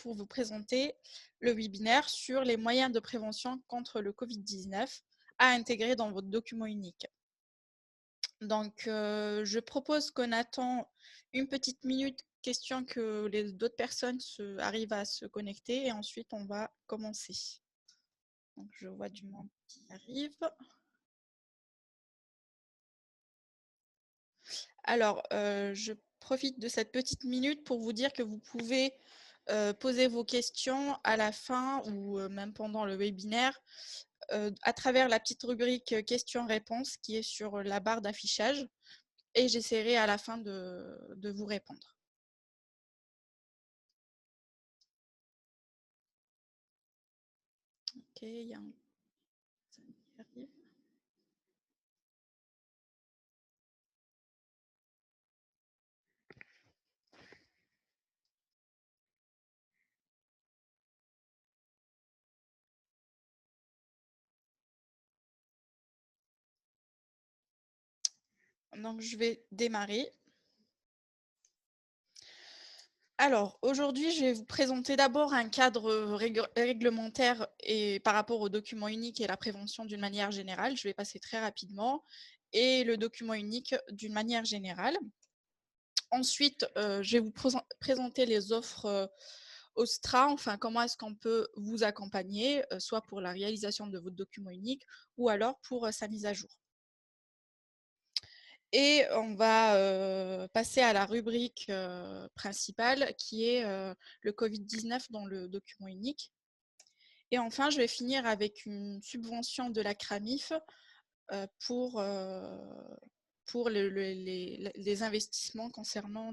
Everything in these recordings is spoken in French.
pour vous présenter le webinaire sur les moyens de prévention contre le Covid-19 à intégrer dans votre document unique. Donc, je propose qu'on attend une petite minute, question que les d'autres personnes arrivent à se connecter et ensuite on va commencer. Donc, je vois du monde qui arrive. Alors, je profite de cette petite minute pour vous dire que vous pouvez poser vos questions à la fin ou même pendant le webinaire à travers la petite rubrique questions-réponses qui est sur la barre d'affichage et j'essaierai à la fin de vous répondre. Ok, il y a un... ça y arrive. Donc, je vais démarrer. Alors, aujourd'hui, je vais vous présenter d'abord un cadre réglementaire et par rapport au document unique et la prévention d'une manière générale. Je vais passer très rapidement. Et le document unique d'une manière générale. Ensuite, je vais vous présenter les offres OSTRA, enfin comment est-ce qu'on peut vous accompagner, soit pour la réalisation de votre document unique ou alors pour sa mise à jour. Et on va passer à la rubrique principale qui est le Covid-19 dans le document unique. Et enfin, je vais finir avec une subvention de la CRAMIF pour les investissements concernant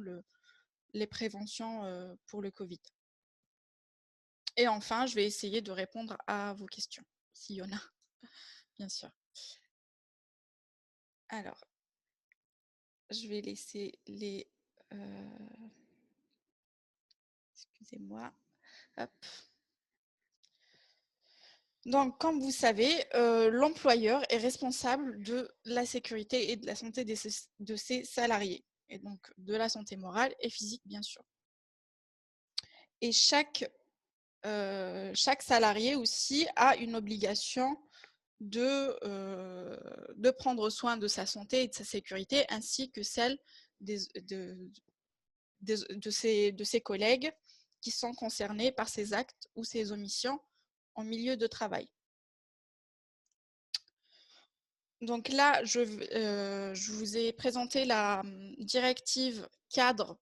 les préventions pour le Covid. Et enfin, je vais essayer de répondre à vos questions, s'il y en a, bien sûr. Alors, je vais laisser les... excusez-moi. Hop. Donc, comme vous savez, l'employeur est responsable de la sécurité et de la santé de ses salariés, et donc de la santé morale et physique, bien sûr. Et chaque salarié aussi a une obligation de prendre soin de sa santé et de sa sécurité, ainsi que celle de ses collègues qui sont concernés par ces actes ou ces omissions en milieu de travail. Donc là, je vous ai présenté la directive cadre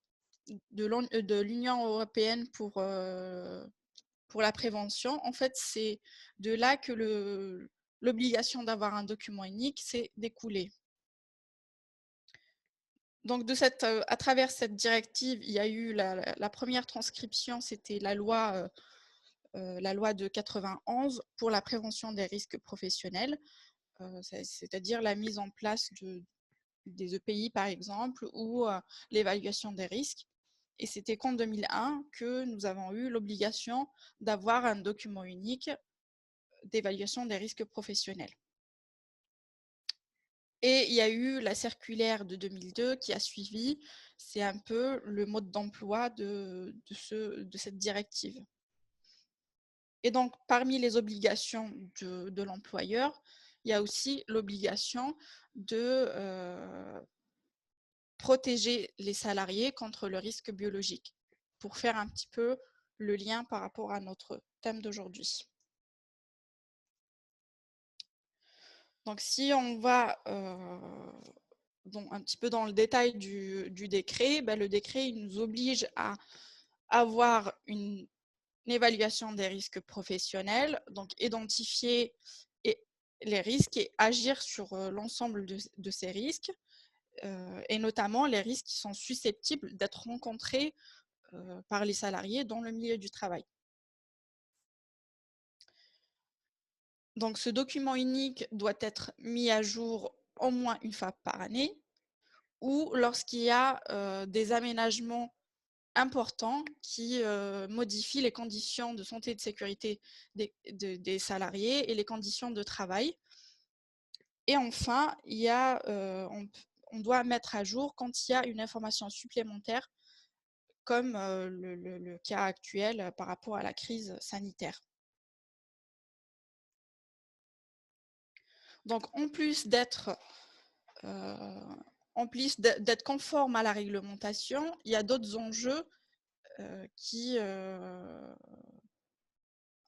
de l'Union européenne pour la prévention. En fait, c'est de là que l'obligation d'avoir un document unique s'est découlée. Donc, à travers cette directive, il y a eu la première transcription, c'était la loi de 91 pour la prévention des risques professionnels, c'est-à-dire la mise en place des EPI, par exemple, ou l'évaluation des risques. Et c'était qu'en 2001 que nous avons eu l'obligation d'avoir un document unique d'évaluation des risques professionnels. Et il y a eu la circulaire de 2002 qui a suivi, c'est un peu le mode d'emploi de cette directive. Et donc, parmi les obligations de l'employeur, il y a aussi l'obligation de protéger les salariés contre le risque biologique, pour faire un petit peu le lien par rapport à notre thème d'aujourd'hui. Donc, si on va un petit peu dans le détail du décret, le décret il nous oblige à avoir une évaluation des risques professionnels, donc identifier les risques et agir sur l'ensemble de ces risques, et notamment les risques qui sont susceptibles d'être rencontrés par les salariés dans le milieu du travail. Donc, ce document unique doit être mis à jour au moins une fois par année, ou lorsqu'il y a des aménagements importants qui modifient les conditions de santé et de sécurité des salariés et les conditions de travail. Et enfin, on doit mettre à jour quand il y a une information supplémentaire comme le cas actuel par rapport à la crise sanitaire. Donc, en plus d'être conforme à la réglementation, il y a d'autres enjeux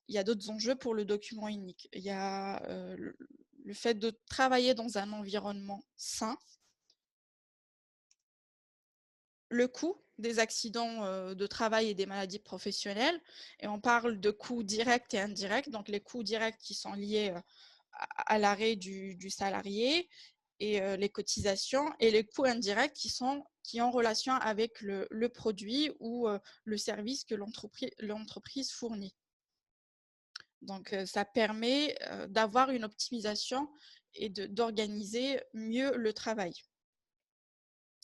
il y a d'autres enjeux pour le document unique. Il y a le fait de travailler dans un environnement sain, le coût des accidents de travail et des maladies professionnelles, et on parle de coûts directs et indirects, donc les coûts directs qui sont liés à l'arrêt du salarié et les cotisations, et les coûts indirects qui sont en relation avec le produit ou le service que l'entreprise fournit. Donc, ça permet d'avoir une optimisation et d'organiser mieux le travail.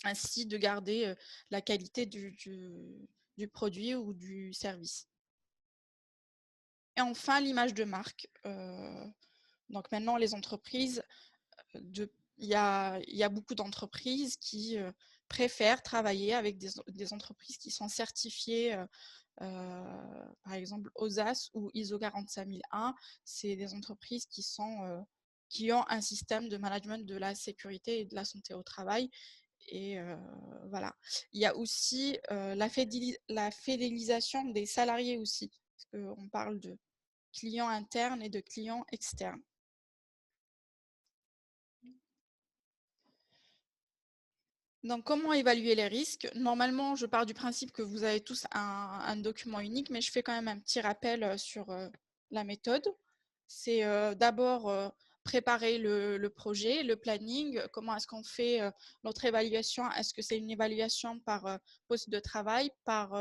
Ainsi, de garder la qualité du produit ou du service. Et enfin, l'image de marque. Donc maintenant, les entreprises, il y a beaucoup d'entreprises qui préfèrent travailler avec des entreprises qui sont certifiées par exemple OSAS ou ISO 45001, c'est des entreprises qui ont un système de management de la sécurité et de la santé au travail. Et voilà. Il y a aussi la fidélisation des salariés aussi, parce qu'on parle de clients internes et de clients externes. Donc, comment évaluer les risques? Normalement, je pars du principe que vous avez tous un document unique, mais je fais quand même un petit rappel sur la méthode. C'est d'abord préparer le projet, le planning. Comment est-ce qu'on fait notre évaluation? Est-ce que c'est une évaluation par poste de travail, par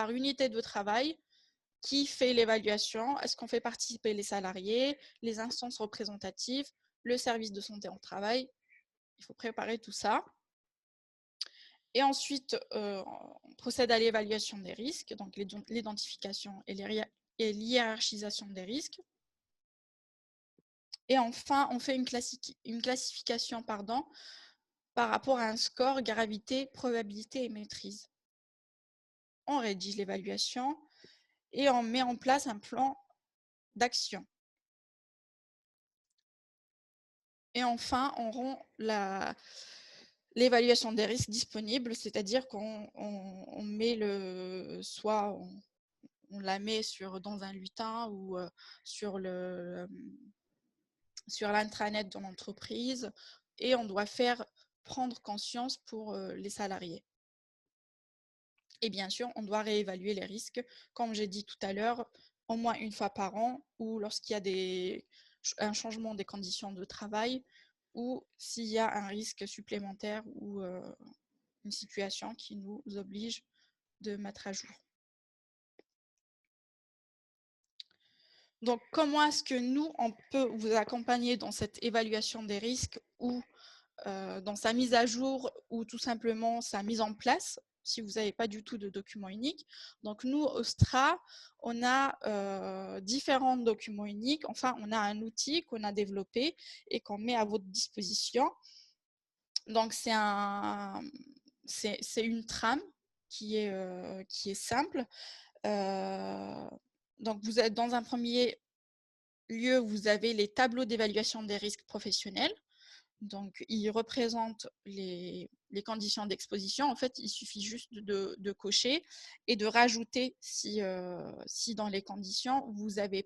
unité de travail? Qui fait l'évaluation? Est-ce qu'on fait participer les salariés, les instances représentatives, le service de santé au travail? Il faut préparer tout ça. Et ensuite, on procède à l'évaluation des risques, donc l'identification et l'hiérarchisation des risques. Et enfin, on fait une classification par rapport à un score gravité, probabilité et maîtrise. On rédige l'évaluation et on met en place un plan d'action. Et enfin, on rend l'évaluation des risques disponible, c'est-à-dire qu'on met soit on la met dans un lutin ou sur l'intranet de l'entreprise, et on doit faire prendre conscience pour les salariés. Et bien sûr, on doit réévaluer les risques, comme j'ai dit tout à l'heure, au moins une fois par an, ou lorsqu'il y a un changement des conditions de travail, ou s'il y a un risque supplémentaire ou une situation qui nous oblige de mettre à jour. Donc, comment est-ce que nous, on peut vous accompagner dans cette évaluation des risques ou dans sa mise à jour ou tout simplement sa mise en place si vous n'avez pas du tout de document unique? Donc, nous, au STRA, on a différents documents uniques. Enfin, on a un outil qu'on a développé et qu'on met à votre disposition. Donc, c'est une trame qui est simple. Donc, vous êtes dans un premier lieu, vous avez les tableaux d'évaluation des risques professionnels. Donc, ils représentent les conditions d'exposition. En fait, il suffit juste de cocher et de rajouter si dans les conditions, vous avez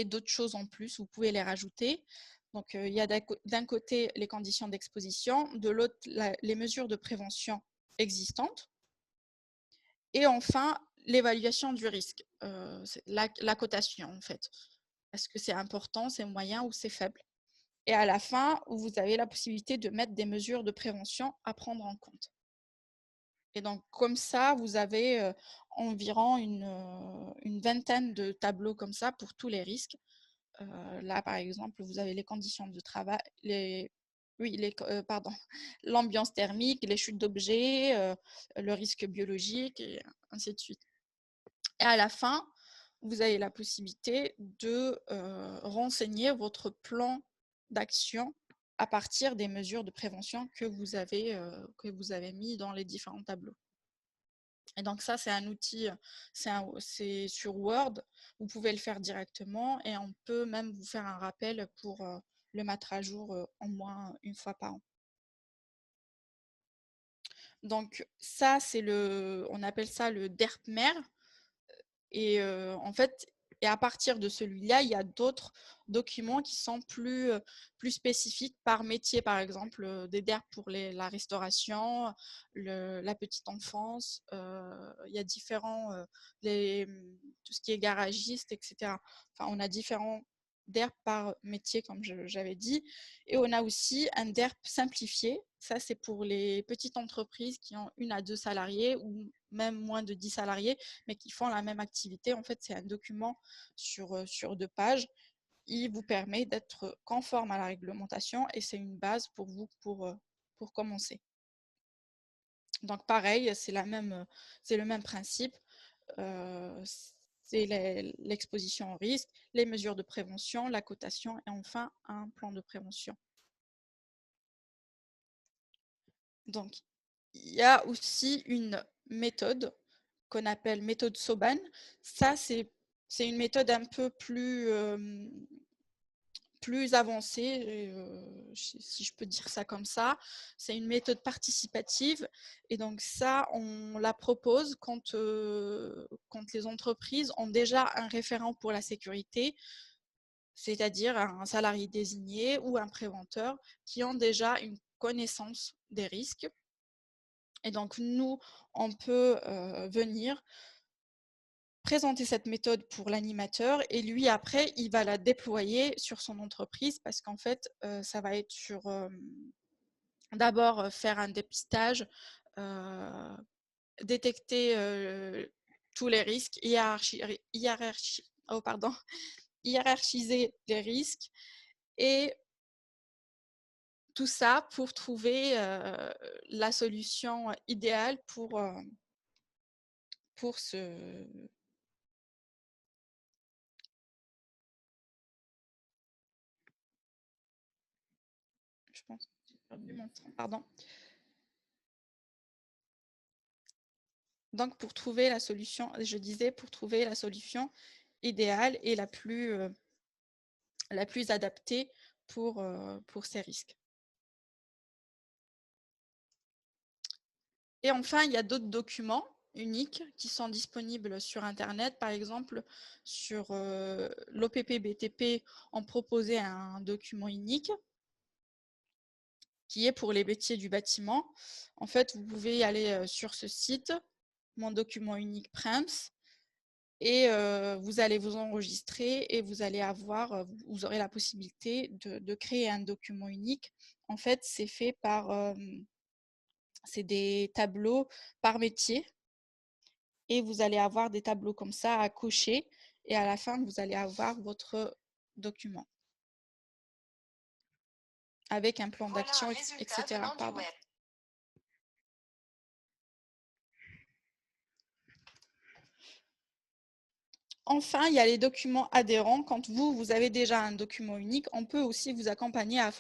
d'autres choses en plus, vous pouvez les rajouter. Donc, il y a d'un côté les conditions d'exposition, de l'autre les mesures de prévention existantes. Et enfin, l'évaluation du risque, la cotation en fait. Est-ce que c'est important, c'est moyen ou c'est faible? Et à la fin, vous avez la possibilité de mettre des mesures de prévention à prendre en compte. Et donc, comme ça, vous avez environ une vingtaine de tableaux comme ça pour tous les risques. Là, par exemple, vous avez les conditions de travail, l'ambiance thermique, les chutes d'objets, le risque biologique, et ainsi de suite. Et à la fin, vous avez la possibilité de renseigner votre plan d'action à partir des mesures de prévention que vous avez mis dans les différents tableaux. Et donc ça, c'est un outil, c'est sur Word, vous pouvez le faire directement et on peut même vous faire un rappel pour le mettre à jour au moins une fois par an. Donc ça, on appelle ça le DERP-MER. Et en fait, et à partir de celui-là, il y a d'autres documents qui sont plus spécifiques par métier, par exemple, des DER pour la restauration, la petite enfance, il y a différents, tout ce qui est garagiste, etc. Enfin, on a différents DER par métier, comme j'avais dit. Et on a aussi un DERP simplifié. Ça, c'est pour les petites entreprises qui ont 1 à 2 salariés ou même moins de 10 salariés, mais qui font la même activité. En fait, c'est un document sur 2 pages. Il vous permet d'être conforme à la réglementation et c'est une base pour vous pour commencer. Donc pareil, c'est le même principe. C'est l'exposition au risque, les mesures de prévention, la cotation et enfin un plan de prévention. Donc, il y a aussi une méthode qu'on appelle méthode Soban. Ça, c'est une méthode un peu plus avancée, si je peux dire ça comme ça. C'est une méthode participative. Et donc ça, on la propose quand les entreprises ont déjà un référent pour la sécurité, c'est-à-dire un salarié désigné ou un préventeur qui ont déjà une connaissance des risques. Et donc, nous, on peut venir présenter cette méthode pour l'animateur et lui, après, il va la déployer sur son entreprise parce qu'en fait, ça va être d'abord faire un dépistage, détecter tous les risques, hiérarchiser les risques et tout ça pour trouver la solution idéale pour ce. Je pense que j'ai perdu mon temps, pardon. Donc pour trouver la solution, je disais, pour trouver la solution idéale et la plus adaptée pour ces risques. Et enfin, il y a d'autres documents uniques qui sont disponibles sur Internet. Par exemple, sur l'OPP-BTP, on proposait un document unique qui est pour les métiers du bâtiment. En fait, vous pouvez aller sur ce site, mon document unique PREMS, et vous allez vous enregistrer et vous aurez la possibilité de créer un document unique. En fait, c'est fait c'est des tableaux par métier et vous allez avoir des tableaux comme ça à cocher et à la fin, vous allez avoir votre document avec un plan d'action, etc. Pardon. Enfin, il y a les documents adhérents. Quand vous avez déjà un document unique, on peut aussi vous accompagner à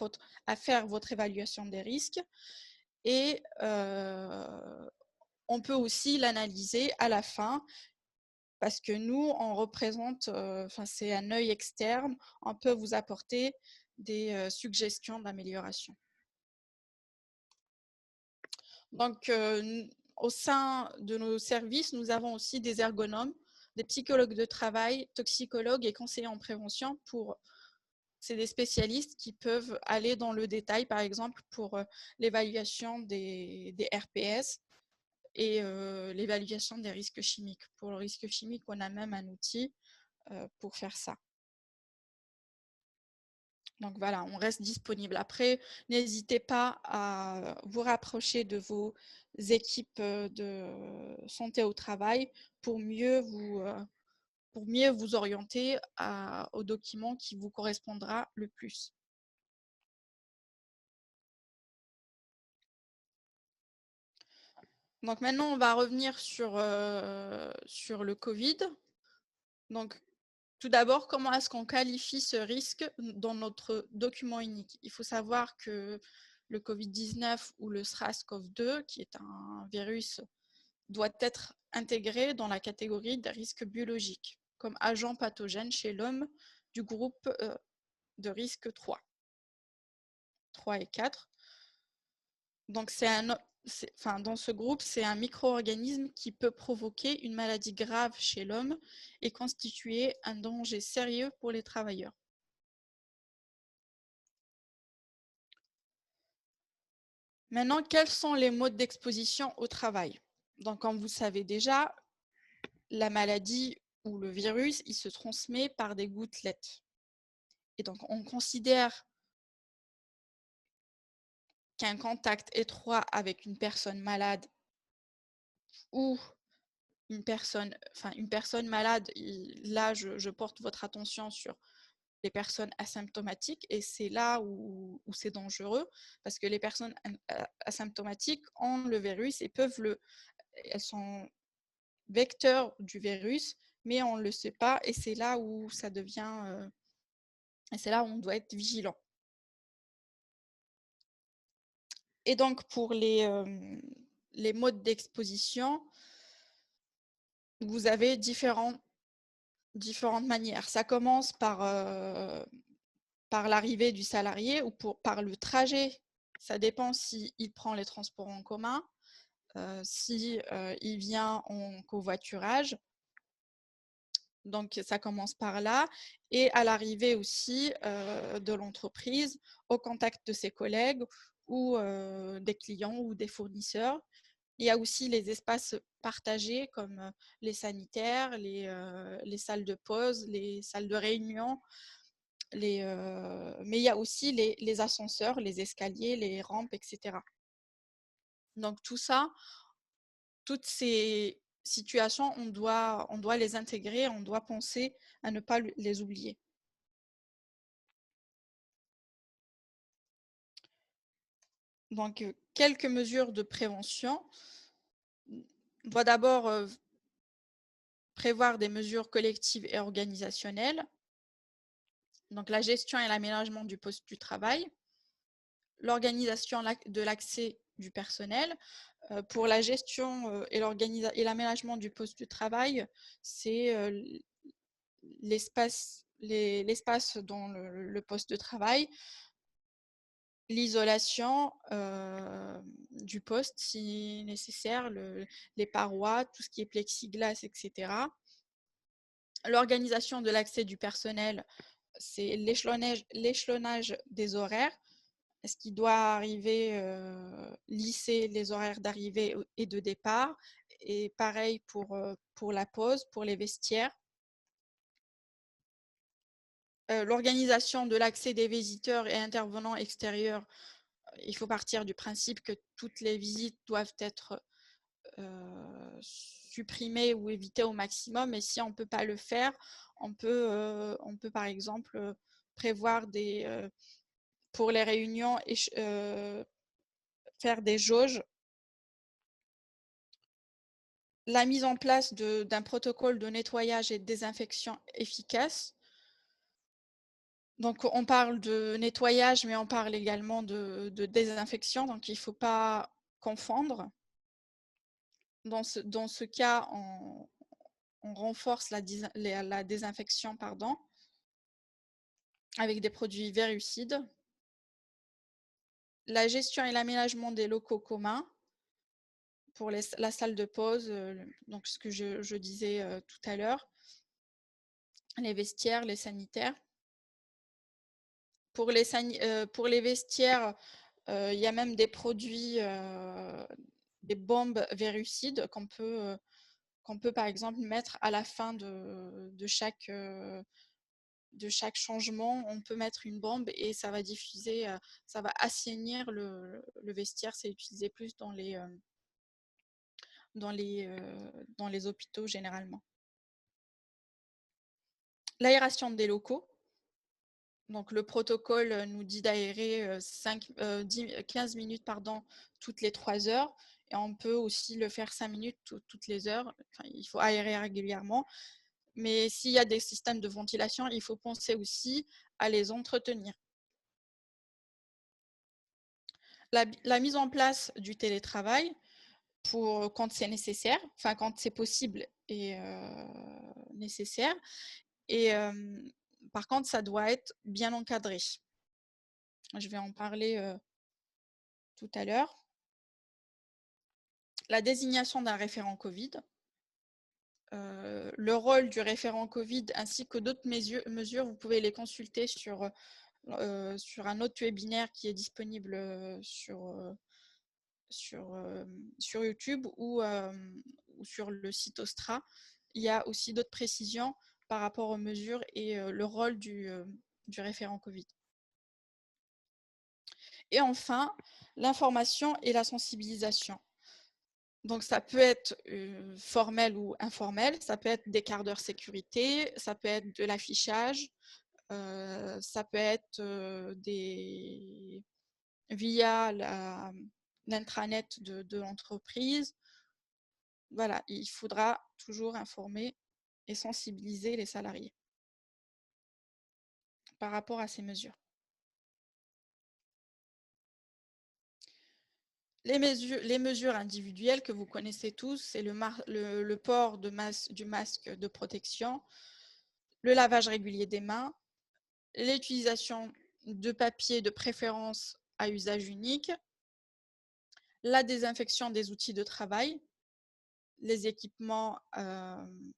faire votre évaluation des risques et on peut aussi l'analyser à la fin parce que nous, on représente, c'est un œil externe, on peut vous apporter des suggestions d'amélioration. Donc, au sein de nos services, nous avons aussi des ergonomes, des psychologues de travail, toxicologues et conseillers en prévention. C'est des spécialistes qui peuvent aller dans le détail, par exemple, pour l'évaluation des RPS et l'évaluation des risques chimiques. Pour le risque chimique, on a même un outil pour faire ça. Donc voilà, on reste disponible. Après, n'hésitez pas à vous rapprocher de vos équipes de santé au travail pour mieux vous orienter au document qui vous correspondra le plus. Donc maintenant, on va revenir sur le Covid. Donc, Tout d'abord, comment est-ce qu'on qualifie ce risque dans notre document unique? Il faut savoir que le Covid-19 ou le SRAS-CoV-2, qui est un virus, doit être intégré dans la catégorie des risques biologiques, comme agent pathogène chez l'homme du groupe de risque 3 et 4. Donc, dans ce groupe, c'est un micro-organisme qui peut provoquer une maladie grave chez l'homme et constituer un danger sérieux pour les travailleurs. Maintenant, quels sont les modes d'exposition au travail? Donc, comme vous le savez déjà, la maladie ou le virus, il se transmet par des gouttelettes. Et donc, on considère qu'un contact étroit avec une personne malade ou une personne malade, là, je porte votre attention sur les personnes asymptomatiques et c'est là où c'est dangereux parce que les personnes asymptomatiques ont le virus et elles sont vecteurs du virus, mais on ne le sait pas et c'est là où ça devient, et c'est là où on doit être vigilant. Et donc pour les modes d'exposition, vous avez différentes manières. Ça commence par l'arrivée du salarié ou par le trajet. Ça dépend s'il prend les transports en commun, si il vient en covoiturage. Donc, ça commence par là. Et à l'arrivée aussi de l'entreprise, au contact de ses collègues ou des clients ou des fournisseurs. Il y a aussi les espaces partagés comme les sanitaires, les salles de pause, les salles de réunion. Mais il y a aussi les ascenseurs, les escaliers, les rampes, etc. Donc tout ça, toutes ces situations, on doit les intégrer, on doit penser à ne pas les oublier. Donc quelques mesures de prévention. On doit d'abord prévoir des mesures collectives et organisationnelles. Donc la gestion et l'aménagement du poste du travail, l'organisation de l'accès du personnel. Pour la gestion et l'aménagement du poste de travail, c'est l'espace dans le poste de travail, l'isolation du poste si nécessaire, les parois, tout ce qui est plexiglas, etc. L'organisation de l'accès du personnel, c'est l'échelonnage des horaires. Est-ce qu'il doit arriver, lisser les horaires d'arrivée et de départ? Et pareil pour la pause, pour les vestiaires. L'organisation de l'accès des visiteurs et intervenants extérieurs, il faut partir du principe que toutes les visites doivent être supprimées ou évitées au maximum. Et si on ne peut pas le faire, on peut par exemple prévoir pour les réunions faire des jauges. La mise en place d'un protocole de nettoyage et de désinfection efficace. Donc, on parle de nettoyage, mais on parle également de désinfection. Donc, il ne faut pas confondre. Dans ce cas, on renforce la désinfection avec des produits virucides. La gestion et l'aménagement des locaux communs pour la salle de pause, donc ce que je disais tout à l'heure, les vestiaires, les sanitaires. Pour les vestiaires, il y a même des produits, des bombes virucides qu'on peut par exemple mettre à la fin de chaque changement. On peut mettre une bombe et ça va diffuser, ça va assainir le vestiaire. C'est utilisé plus dans les hôpitaux généralement. L'aération des locaux. Donc, le protocole nous dit d'aérer 15 minutes toutes les 3 heures. Et on peut aussi le faire 5 minutes toutes les heures. Enfin, il faut aérer régulièrement. Mais s'il y a des systèmes de ventilation, il faut penser aussi à les entretenir. La mise en place du télétravail, quand c'est nécessaire, enfin quand c'est possible et nécessaire, et par contre, ça doit être bien encadré. Je vais en parler tout à l'heure. La désignation d'un référent Covid, le rôle du référent Covid ainsi que d'autres mesures, vous pouvez les consulter sur un autre webinaire qui est disponible sur YouTube ou sur le site Ostra. Il y a aussi d'autres précisions par rapport aux mesures et le rôle du référent Covid. Et enfin, l'information et la sensibilisation. Donc, ça peut être formel ou informel, ça peut être des quarts d'heure sécurité, ça peut être de l'affichage, ça peut être via l'intranet de l'entreprise. Voilà, il faudra toujours informer et sensibiliser les salariés par rapport à ces mesures. Les mesures individuelles que vous connaissez tous, c'est le port du masque de protection, le lavage régulier des mains, l'utilisation de papier de préférence à usage unique, la désinfection des outils de travail, les équipements,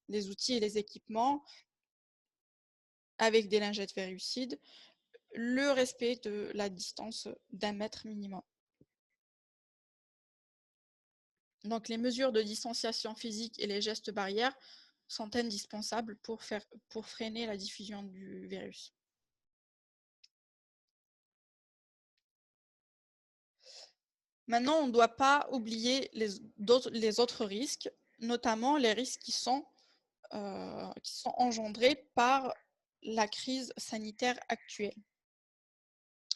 les outils et les équipements avec des lingettes virucides, le respect de la distance d'1 mètre minimum. Donc, les mesures de distanciation physique et les gestes barrières sont indispensables pour freiner la diffusion du virus. Maintenant, on ne doit pas oublier les autres risques, notamment les risques qui sont engendrés par la crise sanitaire actuelle.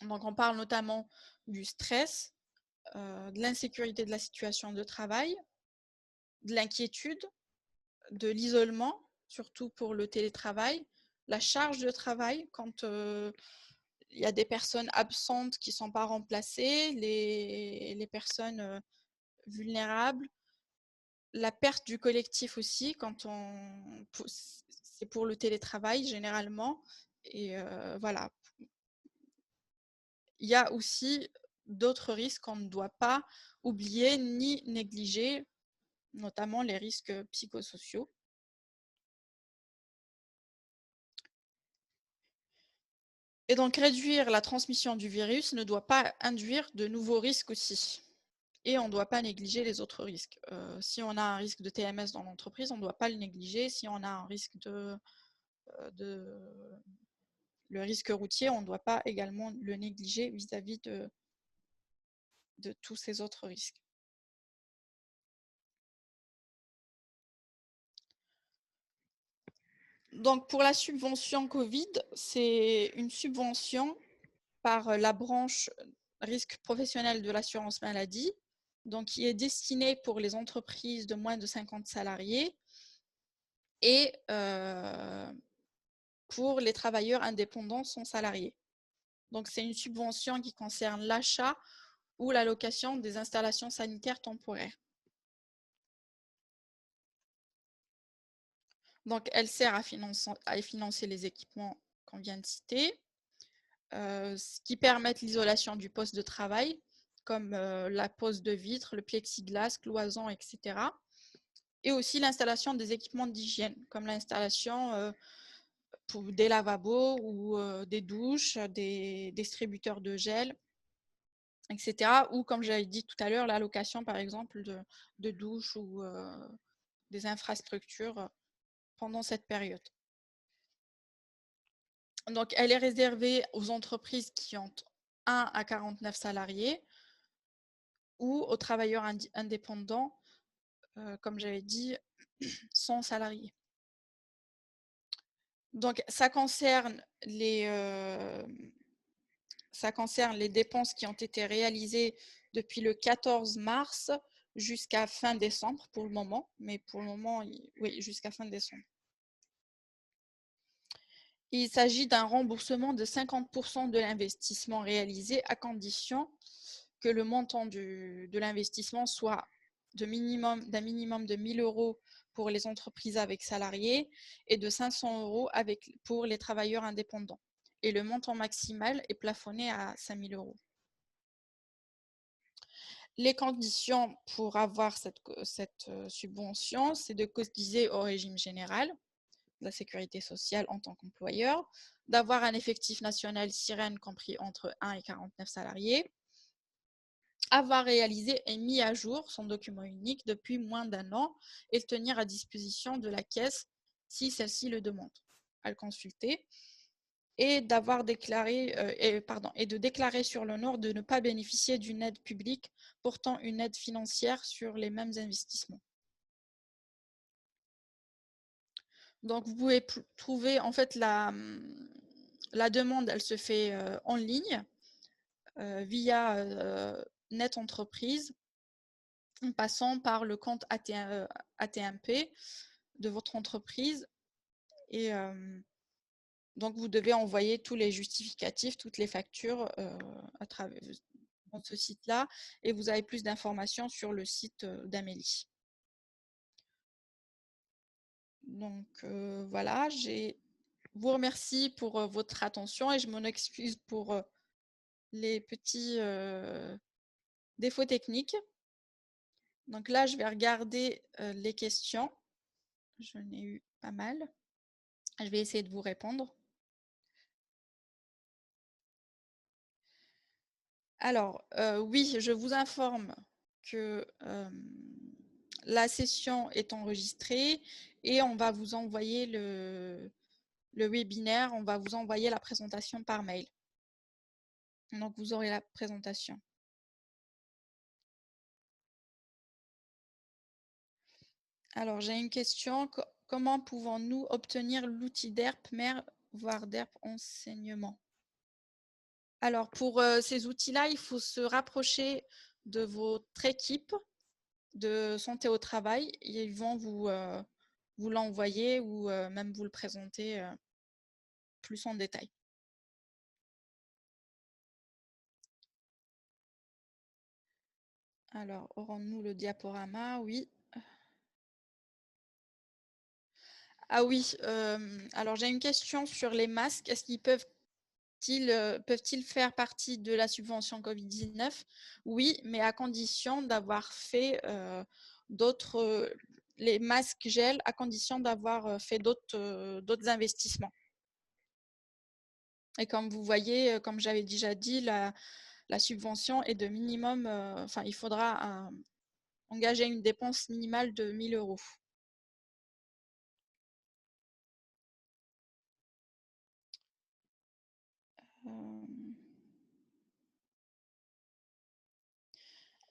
Donc, on parle notamment du stress, de l'insécurité de la situation de travail, de l'inquiétude, de l'isolement, surtout pour le télétravail, la charge de travail quand il y a des personnes absentes qui ne sont pas remplacées, les personnes vulnérables, la perte du collectif aussi, c'est pour le télétravail généralement. Et voilà. Il y a aussi d'autres risques qu'on ne doit pas oublier ni négliger, notamment les risques psychosociaux. Et donc, réduire la transmission du virus ne doit pas induire de nouveaux risques aussi. Et on ne doit pas négliger les autres risques. Si on a un risque de TMS dans l'entreprise, on ne doit pas le négliger. Si on a un risque le risque routier, on ne doit pas également le négliger vis-à-vis de tous ces autres risques. Donc, pour la subvention Covid, c'est une subvention par la branche risque professionnel de l'assurance maladie, donc qui est destinée pour les entreprises de moins de 50 salariés et pour les travailleurs indépendants sans salariés. Donc, c'est une subvention qui concerne l'achat ou la location des installations sanitaires temporaires. Donc, elle sert à financer les équipements qu'on vient de citer, ce qui permettent l'isolation du poste de travail, comme la pose de vitres, le plexiglas, cloisons, etc. Et aussi l'installation des équipements d'hygiène, comme l'installation pour des lavabos ou des douches, des distributeurs de gel, etc. Ou, comme j'avais dit tout à l'heure, la location, par exemple, de douches ou des infrastructures pendant cette période. Donc, elle est réservée aux entreprises qui ont 1 à 49 salariés ou aux travailleurs indépendants, comme j'avais dit, sans salariés. Donc, ça concerne les dépenses qui ont été réalisées depuis le 14 mars jusqu'à fin décembre pour le moment, mais pour le moment, oui, jusqu'à fin décembre. Il s'agit d'un remboursement de 50% de l'investissement réalisé à condition que le montant de l'investissement soit d'un minimum de 1 000 € pour les entreprises avec salariés et de 500 € pour les travailleurs indépendants. Et le montant maximal est plafonné à 5 000 €. Les conditions pour avoir cette subvention, c'est de cotiser au régime général de la sécurité sociale en tant qu'employeur, d'avoir un effectif national sirène compris entre 1 et 49 salariés, avoir réalisé et mis à jour son document unique depuis moins d'1 an et le tenir à disposition de la caisse si celle-ci le demande, à le consulter, et d'avoir déclaré et de déclarer sur l'honneur de ne pas bénéficier d'une aide publique portant une aide financière sur les mêmes investissements. Donc vous pouvez trouver en fait la demande, elle se fait en ligne via Net Entreprise, en passant par le compte AT1P de votre entreprise. Et donc, vous devez envoyer tous les justificatifs, toutes les factures à travers ce site-là. Et vous avez plus d'informations sur le site d'Amélie. Donc, voilà, vous remercie pour votre attention et je m'en excuse pour les petits défauts techniques. Donc là, je vais regarder les questions. J'en ai eu pas mal. Je vais essayer de vous répondre. Alors, oui, je vous informe que la session est enregistrée et on va vous envoyer le webinaire, on va vous envoyer la présentation par mail. Donc, vous aurez la présentation. Alors, j'ai une question. Comment pouvons-nous obtenir l'outil DERP mère, voire DERP enseignement? Alors, pour ces outils-là, il faut se rapprocher de votre équipe de santé au travail. Ils vont vous l'envoyer ou même vous le présenter plus en détail. Alors, aurons-nous le diaporama? Oui. Ah oui, alors j'ai une question sur les masques. Est-ce qu'ils peuvent-ils faire partie de la subvention Covid-19? Oui, mais à condition d'avoir fait les masques gel, à condition d'avoir fait d'autres investissements. Et comme vous voyez, comme j'avais déjà dit, la subvention est de minimum, enfin, il faudra engager une dépense minimale de 1 000 €.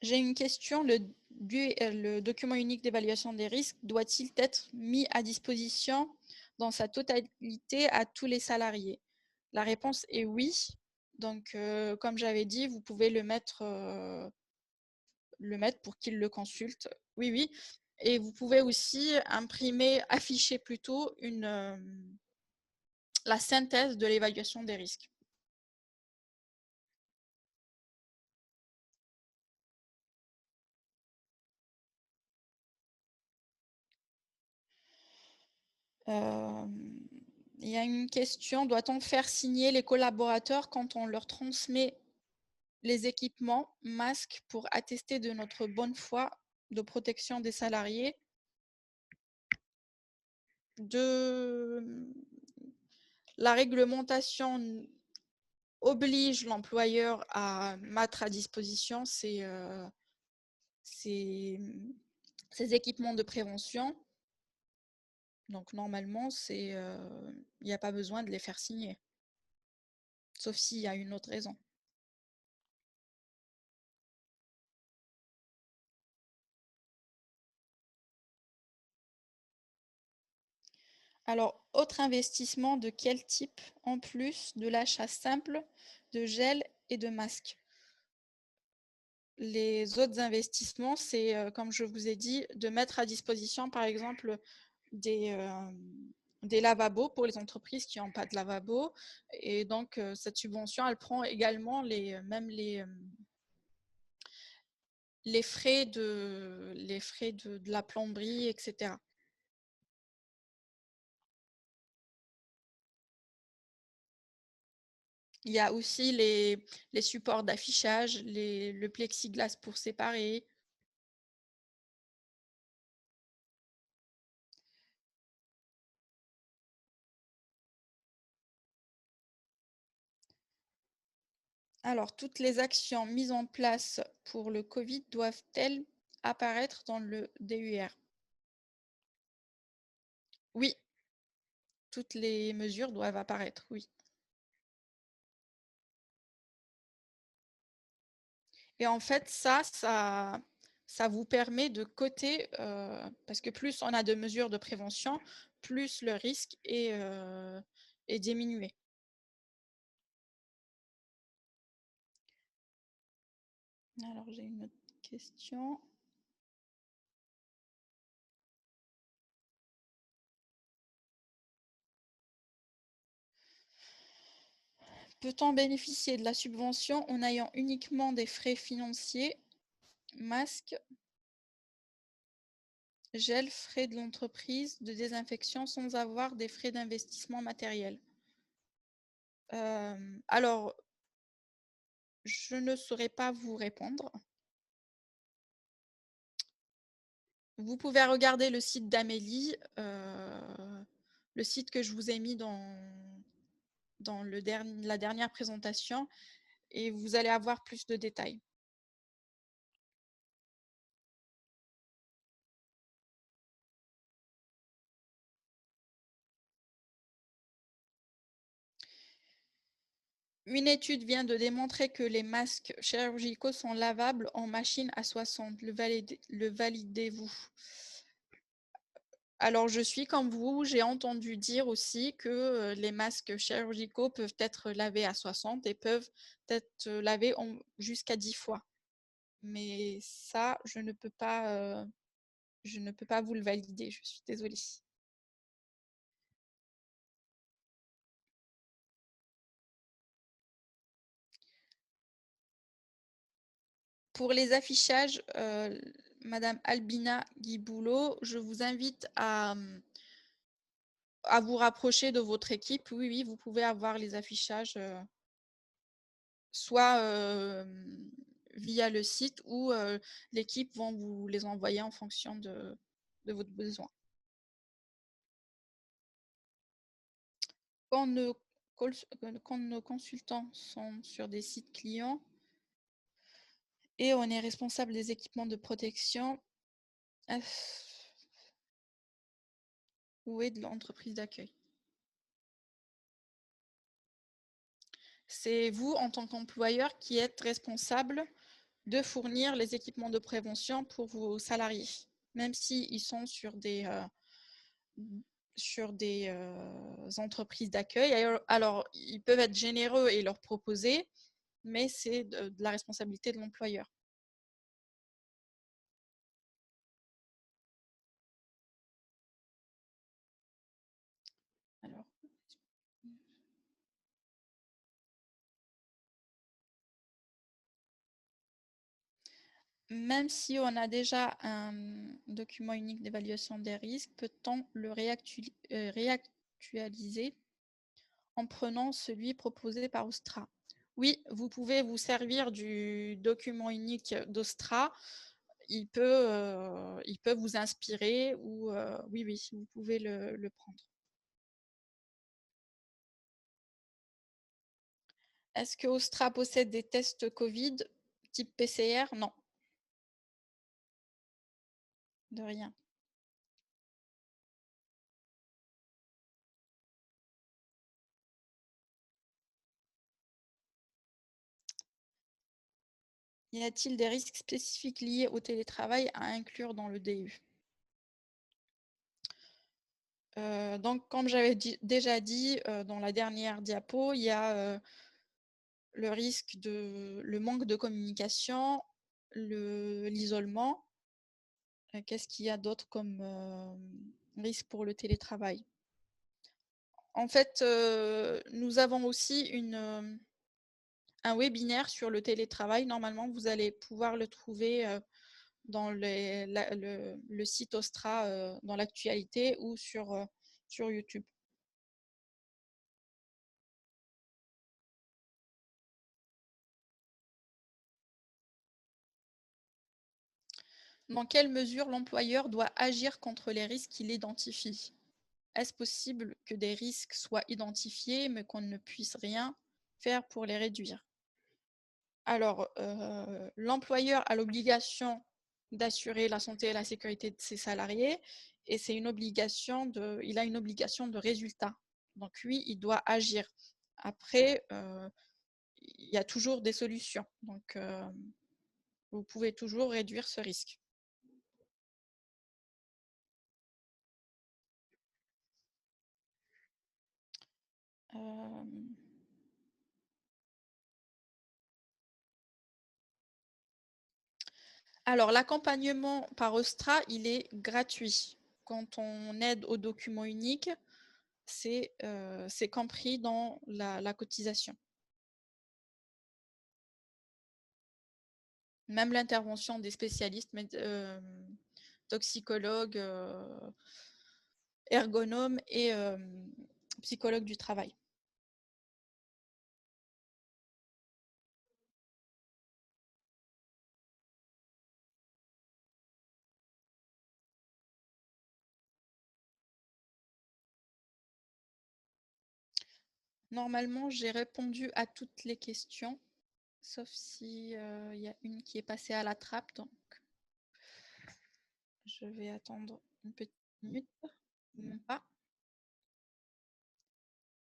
J'ai une question. Le document unique d'évaluation des risques doit-il être mis à disposition dans sa totalité à tous les salariés? La réponse est oui. Donc, comme j'avais dit, vous pouvez le mettre pour qu'ils le consultent. Oui, oui. Et vous pouvez aussi afficher plutôt la synthèse de l'évaluation des risques. Il y a une question, doit-on faire signer les collaborateurs quand on leur transmet les équipements, masques, pour attester de notre bonne foi de protection des salariés? La réglementation oblige l'employeur à mettre à disposition ces équipements de prévention. Donc normalement, il n'y a pas besoin de les faire signer, sauf s'il y a une autre raison. Alors, autre investissement de quel type en plus de l'achat simple de gel et de masques? Les autres investissements, c'est, comme je vous ai dit, de mettre à disposition, par exemple, des des lavabos pour les entreprises qui n'ont pas de lavabo. Et donc, cette subvention, elle prend également même les frais de la plomberie, etc. Il y a aussi les supports d'affichage, le plexiglas pour séparer. Alors, toutes les actions mises en place pour le Covid doivent-elles apparaître dans le DUR? Oui, toutes les mesures doivent apparaître, oui. Et en fait, ça vous permet de coter, parce que plus on a de mesures de prévention, plus le risque est diminué. Alors, j'ai une autre question. Peut-on bénéficier de la subvention en ayant uniquement des frais financiers, masques, gel, frais de l'entreprise, de désinfection, sans avoir des frais d'investissement matériel? Alors, je ne saurais pas vous répondre. Vous pouvez regarder le site d'Amélie, le site que je vous ai mis dans la dernière présentation, et vous allez avoir plus de détails. Une étude vient de démontrer que les masques chirurgicaux sont lavables en machine à 60. Le validez-vous? Alors, je suis comme vous, j'ai entendu dire aussi que les masques chirurgicaux peuvent être lavés à 60 et peuvent être lavés jusqu'à 10 fois. Mais ça, je ne peux pas vous le valider, je suis désolée. Pour les affichages, Madame Albina Guiboulot, je vous invite à vous rapprocher de votre équipe. Oui, oui, vous pouvez avoir les affichages soit via le site ou l'équipe vont vous les envoyer en fonction de votre besoin. Quand nos, quand nos consultants sont sur des sites clients et on est responsable des équipements de protection, euh, où est de l'entreprise d'accueil? C'est vous, en tant qu'employeur, qui êtes responsable de fournir les équipements de prévention pour vos salariés, même s'ils sont sur des entreprises d'accueil. Alors, ils peuvent être généreux et leur proposer, mais c'est de la responsabilité de l'employeur. Alors, même si on a déjà un document unique d'évaluation des risques, peut-on le réactualiser en prenant celui proposé par Ostra? Oui, vous pouvez vous servir du document unique d'Ostra. Il peut vous inspirer ou oui, oui, vous pouvez le prendre. Est-ce que Ostra possède des tests Covid type PCR? Non, de rien. Y a-t-il des risques spécifiques liés au télétravail à inclure dans le DU? Donc, comme j'avais déjà dit dans la dernière diapo, il y a le manque de communication, l'isolement. Qu'est-ce qu'il y a d'autre comme risque pour le télétravail? En fait, nous avons aussi un webinaire sur le télétravail. Normalement, vous allez pouvoir le trouver, dans le site Ostra, dans l'actualité ou sur YouTube. Dans quelle mesure l'employeur doit agir contre les risques qu'il identifie? Est-ce possible que des risques soient identifiés, mais qu'on ne puisse rien faire pour les réduire? Alors, l'employeur a l'obligation d'assurer la santé et la sécurité de ses salariés et c'est une obligation il a une obligation de résultat. Donc oui, il doit agir. Après, il y a toujours des solutions. Donc, vous pouvez toujours réduire ce risque. Hem, alors l'accompagnement par Ostra, il est gratuit. Quand on aide au document unique, c'est compris dans la cotisation. Même l'intervention des spécialistes, toxicologues, ergonomes et psychologues du travail. Normalement, j'ai répondu à toutes les questions, sauf si, il y a une qui est passée à la trappe, donc je vais attendre une petite minute, même pas.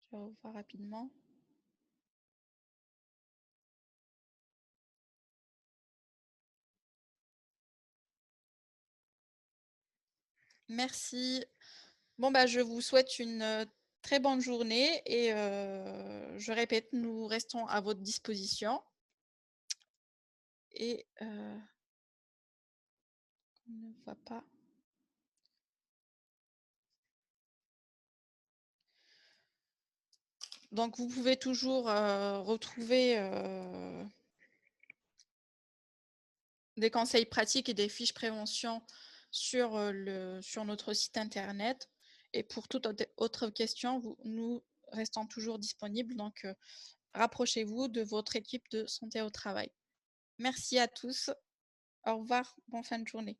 Je vais revoir rapidement. Merci. Bon, bah, je vous souhaite une, très bonne journée et je répète, nous restons à votre disposition et on ne voit pas. Donc vous pouvez toujours, retrouver, des conseils pratiques et des fiches prévention sur notre site internet et pour toute autre question, nous restons toujours disponibles donc rapprochez-vous de votre équipe de santé au travail. Merci à tous. Au revoir, bonne fin de journée.